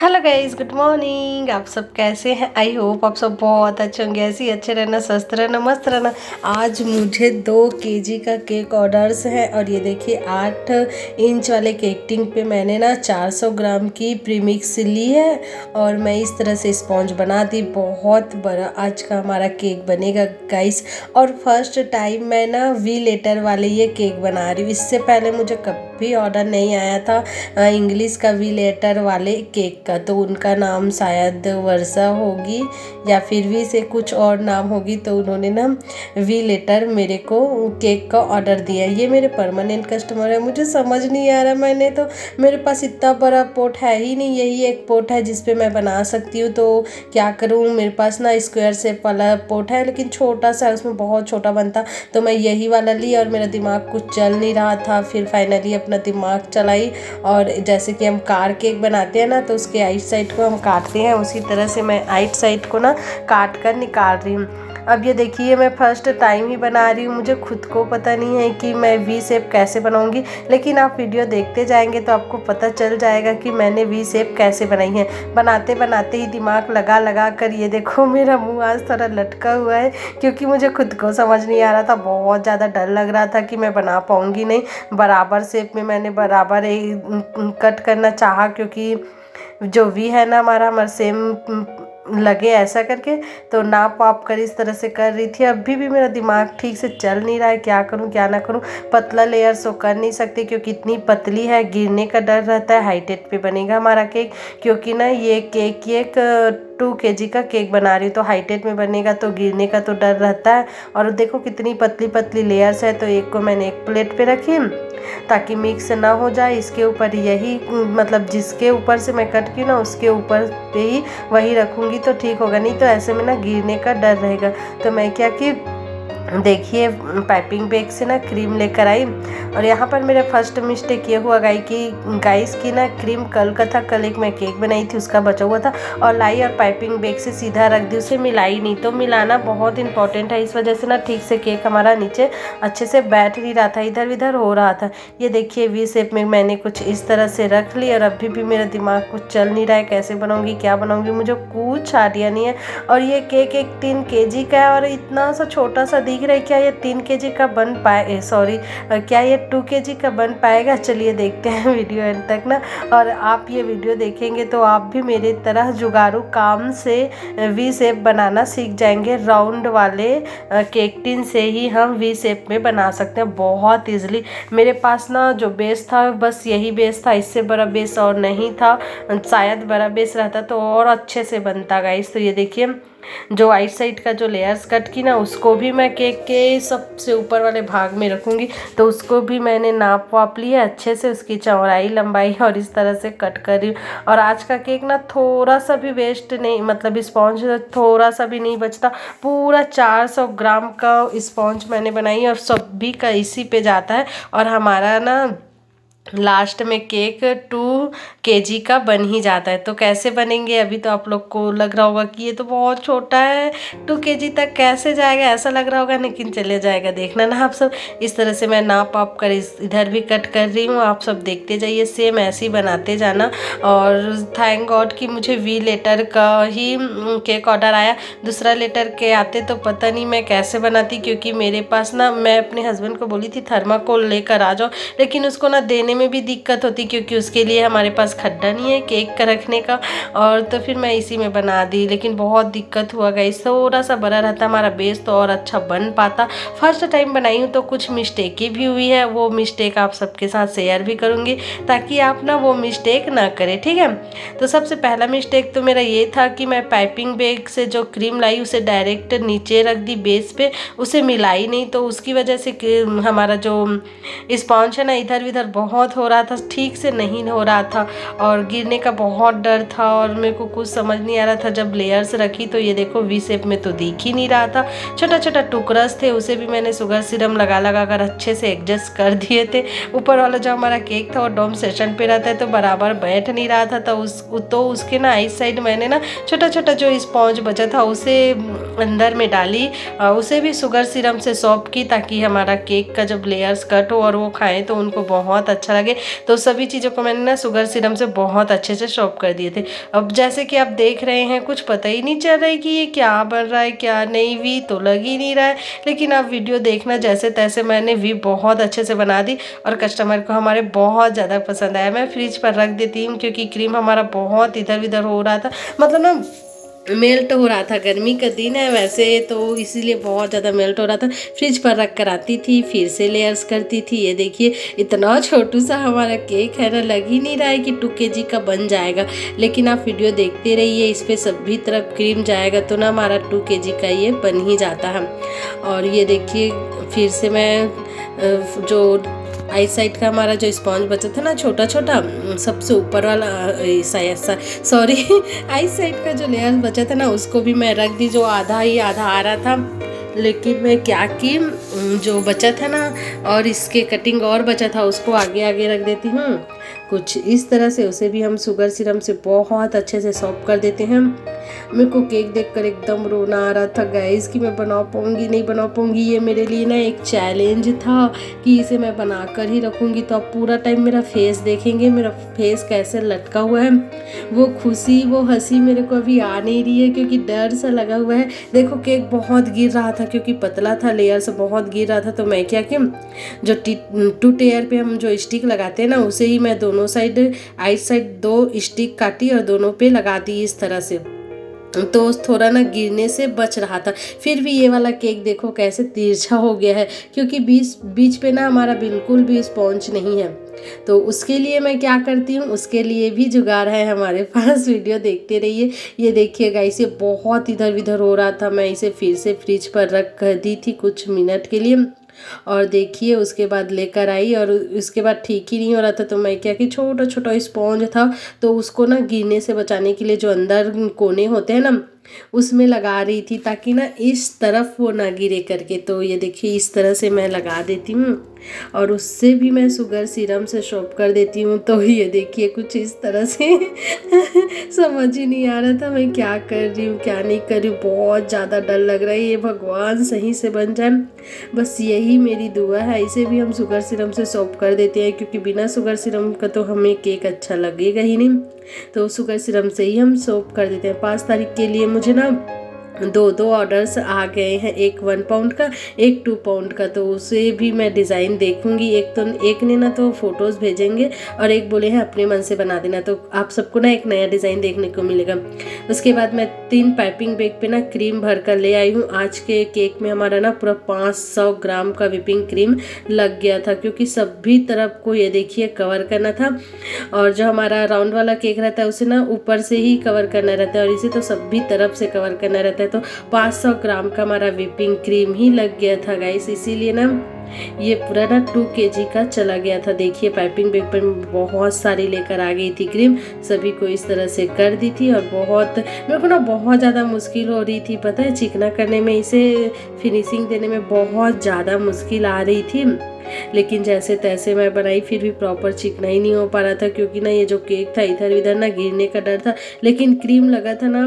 Hello guys, good morning. आप सब कैसे हैं? आई होप आप सब बहुत अच्छे होंगे। ऐसे ही अच्छे रहना, स्वस्थ रहना, मस्त रहना। आज मुझे 2 केजी का केक ऑर्डर्स है और ये देखिए 8 इंच वाले केक टिन पे मैंने ना 400 ग्राम की प्रीमिक्स ली है और मैं इस तरह से स्पॉन्ज बना दी। बहुत बड़ा आज का हमारा केक बनेगा गाइस। और फर्स्ट टाइम मैं ना वी लेटर वाले ये केक बना रही हूँ। इससे पहले मुझे कभी ऑर्डर नहीं आया था इंग्लिश का वी लेटर वाले केक का। तो उनका नाम शायद वर्षा होगी या फिर भी से कुछ और नाम होगी। तो उन्होंने ना वी लेटर मेरे को केक का ऑर्डर दिया। ये मेरे परमानेंट कस्टमर है। मुझे समझ नहीं आ रहा, मैंने तो मेरे पास इतना बड़ा पोट है ही नहीं, यही एक पोट है जिस पे मैं बना सकती हूँ। तो क्या करूँ, मेरे पास ना स्क्वायर शेप वाला पोट है लेकिन छोटा सा है, उसमें बहुत छोटा बनता। तो मैं यही वाला ली और मेरा दिमाग कुछ चल नहीं रहा था। फिर फाइनली अपना दिमाग चलाई और जैसे कि हम कार केक बनाते हैं ना, तो उसके आइट साइड को हम काटते हैं, उसी तरह से मैं आइट साइड को ना काट कर निकाल रही हूँ। अब ये देखिए मैं फर्स्ट टाइम ही बना रही हूँ। मुझे खुद को पता नहीं है कि मैं वी शेप कैसे बनाऊंगी, लेकिन आप वीडियो देखते जाएंगे तो आपको पता चल जाएगा कि मैंने वी शेप कैसे बनाई है। बनाते बनाते ही दिमाग लगा लगा कर ये देखो मेरा मुंह आज थोड़ा लटका हुआ है, क्योंकि मुझे खुद को समझ नहीं आ रहा था। बहुत ज़्यादा डर लग रहा था कि मैं बना पाऊँगी नहीं। बराबर शेप में मैंने बराबर कट करना चाहा, क्योंकि जो वी है ना हमारा सेम लगे ऐसा करके। तो नाप वाप कर इस तरह से कर रही थी। अभी भी मेरा दिमाग ठीक से चल नहीं रहा है, क्या करूं क्या ना करूं। पतला लेयर सो कर नहीं सकती क्योंकि इतनी पतली है, गिरने का डर रहता है। हाइटेड पे बनेगा हमारा केक, क्योंकि ना ये केक 2 केजी का केक बना रही हूँ, तो हाइटेड में बनेगा तो गिरने का तो डर रहता है। और देखो कितनी पतली पतली लेयर्स है। तो एक को मैंने एक प्लेट पे रखी ताकि मिक्स ना हो जाए। इसके ऊपर यही मतलब जिसके ऊपर से मैं कट की ना उसके ऊपर पे ही वही रखूँगी तो ठीक होगा, नहीं तो ऐसे में ना गिरने का डर रहेगा। तो मैं क्या कि देखिए पाइपिंग बैग से ना क्रीम लेकर आई। और यहाँ पर मेरा फर्स्ट मिस्टेक ये हुआ गाइस की ना क्रीम कल का था। कल एक मैं केक बनाई थी, उसका बचा हुआ था और लाई और पाइपिंग बैग से सीधा रख दी, उसे मिलाई नहीं। तो मिलाना बहुत इंपॉर्टेंट है, इस वजह से ना ठीक से केक हमारा नीचे अच्छे से बैठ नहीं रहा था, इधर उधर हो रहा था। ये देखिए वी शेप में मैंने कुछ इस तरह से रख ली और अभी भी मेरा दिमाग कुछ चल नहीं रहा है, कैसे बनाऊँगी क्या बनाऊँगी, मुझे कुछ आइडिया नहीं है। और ये केक 3 केजी का है और इतना सा छोटा सा दिख रहा है। क्या ये 3 केजी का बन पाए, सॉरी क्या ये 2 केजी का बन पाएगा? चलिए देखते हैं वीडियो एंड तक ना। और आप ये वीडियो देखेंगे तो आप भी मेरी तरह जुगाड़ू काम से वी शेप बनाना सीख जाएंगे। राउंड वाले केक टिन से ही हम वी शेप में बना सकते हैं बहुत ईजिली। मेरे पास ना जो बेस था बस यही बेस था, इससे बड़ा बेस और नहीं था। शायद बड़ा बेस रहता तो और अच्छे से बनता गाइस। तो ये देखिए जो आइट साइड का जो लेयर्स कट की ना, उसको भी मैं केक के सबसे ऊपर वाले भाग में रखूँगी। तो उसको भी मैंने नाप वाप लिया अच्छे से, उसकी चौड़ाई लंबाई और इस तरह से कट कर रही हूँ। और आज का केक ना थोड़ा सा भी वेस्ट नहीं, मतलब स्पॉन्ज थोड़ा सा भी नहीं बचता। पूरा 400 ग्राम का स्पॉन्ज मैंने बनाई और सभी का इसी पे जाता है। और हमारा ना लास्ट में केक 2 केजी का बन ही जाता है। तो कैसे बनेंगे, अभी तो आप लोग को लग रहा होगा कि ये तो बहुत छोटा है, 2 केजी तक कैसे जाएगा ऐसा लग रहा होगा, लेकिन चले जाएगा। देखना ना आप सब, इस तरह से मैं नाप आप कर इधर भी कट कर रही हूँ। आप सब देखते जाइए, सेम ऐसे ही बनाते जाना। और थैंक गॉड कि मुझे वी लेटर का ही केक ऑर्डर आया। दूसरा लेटर के आते तो पता नहीं मैं कैसे बनाती, क्योंकि मेरे पास ना, मैं अपने हस्बैंड को बोली थी थर्माकोल लेकर आ जाओ, लेकिन उसको ना देने में भी दिक्कत होती क्योंकि उसके लिए हमारे पास खड्डा नहीं है केक का रखने का। और तो फिर मैं इसी में बना दी, लेकिन बहुत दिक्कत हुआ गाइस। थोड़ा सा बड़ा रहता हमारा बेस तो और अच्छा बन पाता। फर्स्ट टाइम बनाई हूँ तो कुछ मिस्टेकें भी हुई है, वो मिस्टेक आप सबके साथ शेयर भी करूँगी ताकि आप ना वो मिस्टेक ना करें, ठीक है। तो सबसे पहला मिस्टेक तो मेरा ये था कि मैं पाइपिंग बैग से जो क्रीम लाई उसे डायरेक्ट नीचे रख दी बेस पे, उसे मिलाई नहीं। तो उसकी वजह से हमारा जो स्पॉन्ज है ना इधर उधर बहुत हो रहा था, ठीक से नहीं हो रहा था और गिरने का बहुत डर था। और मेरे को कुछ समझ नहीं आ रहा था। जब लेयर्स रखी तो ये देखो वी शेप में तो दिख ही नहीं रहा था, छोटा छोटा टुकड़स थे, उसे भी मैंने शुगर सिरम लगा लगा कर अच्छे से एडजस्ट कर दिए थे। ऊपर वाला जो हमारा केक था वो डोम सेशन पे रहता है तो बराबर बैठ नहीं रहा था। तो उसके ना आइट साइड मैंने ना छोटा छोटा जो स्पॉन्ज बचा था उसे अंदर में डाली, उसे भी शुगर सिरम से सॉफ्ट की ताकि हमारा केक का जब लेयर्स कट हो और वो खाएं तो उनको बहुत अच्छा अच्छा लगे। तो सभी चीज़ों को मैंने ना शुगर सिरम से बहुत अच्छे से सोक कर दिए थे। अब जैसे कि आप देख रहे हैं कुछ पता ही नहीं चल रहा है कि ये क्या बन रहा है क्या नहीं, वी तो लग ही नहीं रहा है। लेकिन आप वीडियो देखना, जैसे तैसे मैंने वी बहुत अच्छे से बना दी और कस्टमर को हमारे बहुत ज़्यादा पसंद आया। मैं फ्रिज पर रख देती हूँ क्योंकि क्रीम हमारा बहुत इधर उधर हो रहा था, मतलब ना मेल्ट हो रहा था। गर्मी का दिन है वैसे तो इसीलिए बहुत ज़्यादा मेल्ट हो रहा था। फ्रिज पर रख कर आती थी, फिर से लेयर्स करती थी। ये देखिए इतना छोटू सा हमारा केक है ना, लग ही नहीं रहा है कि 2 kg का बन जाएगा। लेकिन आप वीडियो देखते रहिए, इस पर सभी तरफ क्रीम जाएगा तो ना हमारा 2 kg का ये बन ही जाता है। और ये देखिए फिर से मैं जो आई साइड का हमारा जो स्पॉन्ज बचा था ना छोटा छोटा, सबसे ऊपर वाला सॉरी आई साइड का जो लेयर बचा था ना उसको भी मैं रख दी, जो आधा ही आधा आ रहा था। लेकिन मैं क्या की जो बचा था ना और इसके कटिंग और बचा था उसको आगे आगे रख देती हूँ कुछ इस तरह से। उसे भी हम शुगर सिरम से बहुत अच्छे से सॉफ्ट कर देते हैं। मेरे को केक देखकर एकदम रोना आ रहा था गाइस कि मैं बना पाऊँगी नहीं बना पाऊँगी। ये मेरे लिए ना एक चैलेंज था कि इसे मैं बना कर ही रखूँगी। तो आप पूरा टाइम मेरा फेस देखेंगे, मेरा फेस कैसे लटका हुआ है। वो खुशी वो हंसी मेरे को अभी आ नहीं रही है क्योंकि डर सा लगा हुआ है। देखो केक बहुत गिर रहा था क्योंकि पतला था, लेयर से बहुत गिर रहा था। तो मैं क्या कि जो 2 टेयर पे हम जो स्टिक लगाते हैं ना उसे ही मैं दोनों साइड आइट साइड 2 स्टिक काटी और दोनों पे लगा दी इस तरह से। तो थोड़ा ना गिरने से बच रहा था। फिर भी ये वाला केक देखो कैसे तिरछा हो गया है क्योंकि बीच पे ना हमारा बिल्कुल भी स्पॉन्ज नहीं है। तो उसके लिए मैं क्या करती हूँ, उसके लिए भी जुगाड़ है हमारे पास। वीडियो देखते रहिए। ये देखिएगा इसे बहुत इधर उधर हो रहा था, मैं इसे फिर से फ्रिज पर रख कर दी थी कुछ मिनट के लिए। और देखिए उसके बाद लेकर आई और उसके बाद ठीक ही नहीं हो रहा था। तो मैं क्या कि छोटा छोटा स्पॉन्ज था तो उसको ना गिरने से बचाने के लिए जो अंदर कोने होते हैं ना उसमें लगा रही थी ताकि ना इस तरफ वो ना गिरे करके। तो ये देखिए इस तरह से मैं लगा देती हूँ और उससे भी मैं शुगर सिरम से सोक कर देती हूँ। तो ये देखिए कुछ इस तरह से समझ ही नहीं आ रहा था मैं क्या कर रही हूँ क्या नहीं कर रही हूँ। बहुत ज़्यादा डर लग रहा है, ये भगवान सही से बन जाए बस यही मेरी दुआ है। इसे भी हम शुगर सिरम से सोक कर देते हैं क्योंकि बिना शुगर सिरम का तो हमें केक अच्छा लगेगा ही नहीं। तो शुगर सिरम से ही हम सोक कर देते हैं। 5 तारीख के लिए मुझे ना 2 ऑर्डर्स आ गए हैं, एक 1 पाउंड का एक 2 पाउंड का। तो उसे भी मैं डिज़ाइन देखूंगी। एक ने ना तो फोटोज़ भेजेंगे और एक बोले हैं अपने मन से बना देना। तो आप सबको ना एक नया डिज़ाइन देखने को मिलेगा। उसके बाद मैं 3 पाइपिंग बैग पे ना क्रीम भर कर ले आई हूँ। आज के केक में हमारा ना पूरा 500 ग्राम का व्हिपिंग क्रीम लग गया था क्योंकि सभी तरफ को ये देखिए कवर करना था। और जो हमारा राउंड वाला केक रहता है उसे ना ऊपर से ही कवर करना रहता है और इसे तो सभी तरफ से कवर करना रहता है। तो 500 ग्राम का हमारा व्हिपिंग क्रीम ही लग गया था गाइस, इसीलिए ना ये पूरा ना 2 kg का चला गया था। देखिए पाइपिंग बैग पर बहुत सारी लेकर आ गई थी क्रीम, सभी को इस तरह से कर दी थी। और मेरे को ना बहुत ज़्यादा मुश्किल हो रही थी पता है, चिकना करने में, इसे फिनिशिंग देने में बहुत ज़्यादा मुश्किल आ रही थी। लेकिन जैसे तैसे मैं बनाई फिर भी प्रॉपर चिकना ही नहीं हो पा रहा था क्योंकि ना ये जो केक था इधर उधर ना गिरने का डर था। लेकिन क्रीम लगा था ना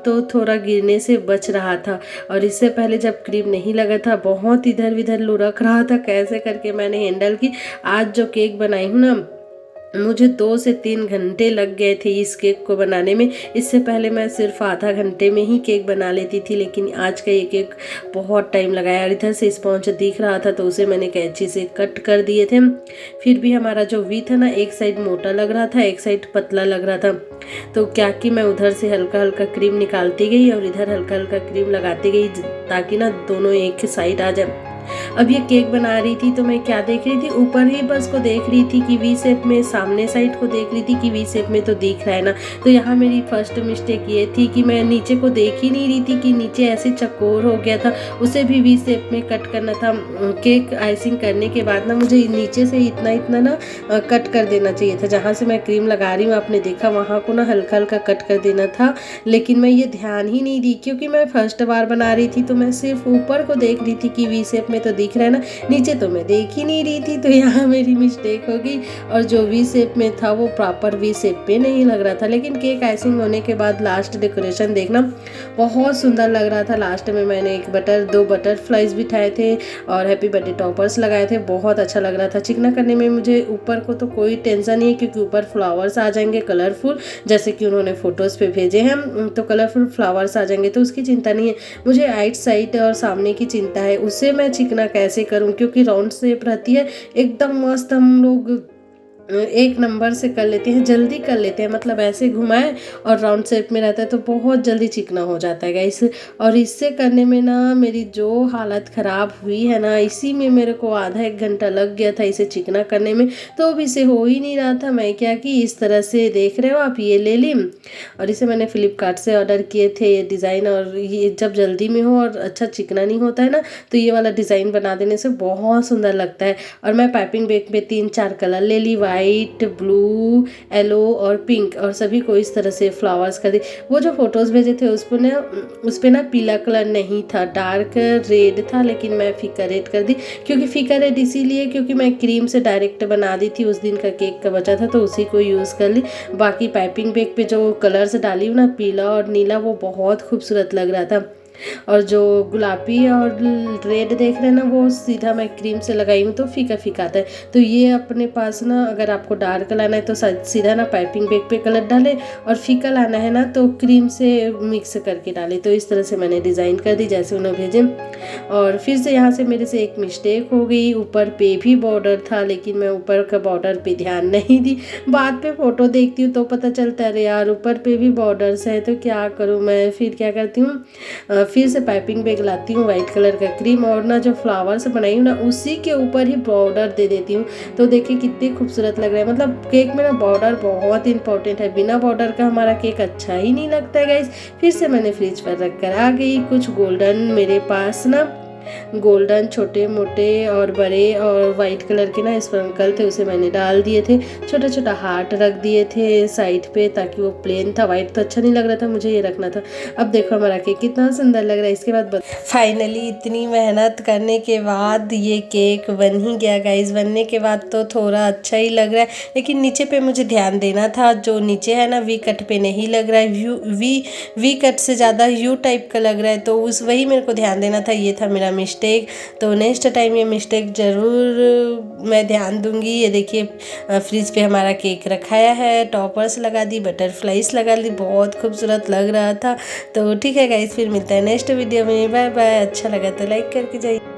तो थोड़ा गिरने से बच रहा था। और इससे पहले जब क्रीम नहीं लगा था बहुत इधर उधर लुढ़क रहा था। कैसे करके मैंने हैंडल की। आज जो केक बनाई हूँ ना मुझे 2 से 3 घंटे लग गए थे इस केक को बनाने में। इससे पहले मैं सिर्फ आधा घंटे में ही केक बना लेती थी, लेकिन आज का ये केक बहुत टाइम लगाया। और इधर से स्पॉन्ज दिख रहा था तो उसे मैंने कैंची से कट कर दिए थे। फिर भी हमारा जो वी था ना एक साइड मोटा लग रहा था एक साइड पतला लग रहा था। तो क्या कि मैं उधर से हल्का हल्का क्रीम निकालती गई और इधर हल्का हल्का क्रीम लगाती गई ताकि ना दोनों एक साइड आ जाए। अब ये केक बना रही थी तो मैं क्या देख रही थी, ऊपर ही बस को देख रही थी कि वी शेप में, सामने साइड को देख रही थी कि वी शेप में तो दिख रहा है ना। तो यहाँ मेरी फर्स्ट मिस्टेक ये थी कि मैं नीचे को देख ही नहीं रही थी कि नीचे ऐसे चकोर हो गया था, उसे भी वी शेप में कट करना था। केक आइसिंग करने के बाद ना मुझे नीचे से इतना ना कट कर देना चाहिए था। जहाँ से मैं क्रीम लगा रही हूँ आपने देखा वहाँ को ना हल्का हल्का कट कर देना था, लेकिन मैं ये ध्यान ही नहीं दी क्योंकि मैं फर्स्ट बार बना रही थी। तो मैं सिर्फ ऊपर को देख रही थी कि वी शेप में तो दिख दिख रहा है ना, नीचे तो मैं देख ही नहीं रही थी, तो यहाँ मेरी मिस्टेक हो गई। और जो वी शेप में था वो प्रॉपर वी शेप पे नहीं लग रहा था। लेकिन केक आइसिंग होने के बाद लास्ट डेकोरेशन देखना बहुत सुंदर लग रहा था। लास्ट में मैंने दो बटरफ्लाइज बिठाए थे और हैप्पी बर्थडे टॉपर्स लगाए थे, बहुत अच्छा लग रहा था। चिकना करने में मुझे ऊपर को तो कोई टेंशन नहीं है, क्योंकि ऊपर फ्लावर्स आ जाएंगे कलरफुल, जैसे कि उन्होंने फोटोज़ पे भेजे हैं, तो कलरफुल फ्लावर्स आ जाएंगे, तो उसकी चिंता नहीं है। मुझे आइट साइड और सामने की चिंता है, उससे मैं चिकना कैसे करूं, क्योंकि राउंड शेप रहती है एकदम मस्त। हम लोग एक नंबर से कर लेते हैं, जल्दी कर लेते हैं, मतलब ऐसे घुमाएं और राउंड शेप में रहता है तो बहुत जल्दी चिकना हो जाता है गाइस। और इससे करने में ना मेरी जो हालत ख़राब हुई है ना, इसी में मेरे को आधा एक घंटा लग गया था इसे चिकना करने में, तो अब इसे हो ही नहीं रहा था। मैं क्या कि इस तरह से देख रहे हो आप, ये ले ली और इसे मैंने फ्लिपकार्ट से ऑर्डर किए थे ये डिज़ाइन। और ये जब जल्दी में हो और अच्छा चिकना नहीं होता है ना, तो ये वाला डिज़ाइन बना देने से बहुत सुंदर लगता है। और मैं पाइपिंग बैग पे 3-4 कलर ले ली, वाइट, ब्लू, येलो और पिंक, और सभी को इस तरह से फ्लावर्स कर दी। वो जो फोटोज़ भेजे थे उस पर ना पीला कलर नहीं था, डार्क रेड था, लेकिन मैं फीका रेड कर दी। क्योंकि फीका रेड इसीलिए क्योंकि मैं क्रीम से डायरेक्ट बना दी थी, उस दिन का केक का बचा था तो उसी को यूज़ कर ली। बाकी पाइपिंग बैग पे जो कलर्स डाली हूँ ना, पीला और नीला, वो बहुत खूबसूरत लग रहा था। और जो गुलाबी और रेड देख रहे हैं ना, वो सीधा मैं क्रीम से लगाई हूँ तो फीका फीका आता है। तो ये अपने पास ना, अगर आपको डार्क लाना है तो सीधा ना पाइपिंग बैग पे कलर डाले, और फीका लाना है ना तो क्रीम से मिक्स करके डाले। तो इस तरह से मैंने डिज़ाइन कर दी जैसे उन्हें भेजे। और फिर से यहाँ से मेरे से एक मिस्टेक हो गई, ऊपर पे भी बॉर्डर था, लेकिन मैं ऊपर का बॉर्डर पे ध्यान नहीं दी। बाद पे फ़ोटो देखती हूँ तो पता चलता है अरे यार ऊपर पे भी बॉर्डर्स है, तो क्या करूँ मैं। फिर क्या करती हूँ, फिर से पाइपिंग बैग लाती हूँ वाइट कलर का क्रीम, और ना जो फ्लावर्स बनाई हूँ ना उसी के ऊपर ही बॉर्डर दे देती हूँ। तो देखिए कितनी खूबसूरत लग रहा है। मतलब केक में ना बॉर्डर बहुत इंपॉर्टेंट है, बिना बॉर्डर का हमारा केक अच्छा ही नहीं लगता है गाइस। फिर से मैंने फ्रिज पर रख कर आ गई। कुछ गोल्डन मेरे पास ना, गोल्डन छोटे मोटे और बड़े और वाइट कलर के ना स्प्रिंकल थे, उसे मैंने डाल दिए थे। छोटा छोटा हार्ट रख दिए थे साइड पे, ताकि वो प्लेन था, वाइट तो अच्छा नहीं लग रहा था, मुझे ये रखना था। अब देखो हमारा केक कितना सुंदर लग रहा है। इसके बाद फाइनली इतनी मेहनत करने के बाद ये केक बन ही गया गाइस। बनने के बाद तो थोड़ा अच्छा ही लग रहा है, लेकिन नीचे पे मुझे ध्यान देना था। जो नीचे है ना वी कट पे नहीं लग रहा है, वी कट से ज़्यादा यू टाइप का लग रहा है, तो वही मेरे को ध्यान देना था। ये था मेरा मिस्टेक, तो नेक्स्ट टाइम ये मिस्टेक ज़रूर मैं ध्यान दूंगी। ये देखिए फ्रिज पे हमारा केक रखाया है, टॉपर्स लगा दी, बटरफ्लाइज लगा दी, बहुत खूबसूरत लग रहा था। तो ठीक है गाइस, फिर मिलता है नेक्स्ट वीडियो में। Bye bye. अच्छा लगा तो लाइक करके जाइए।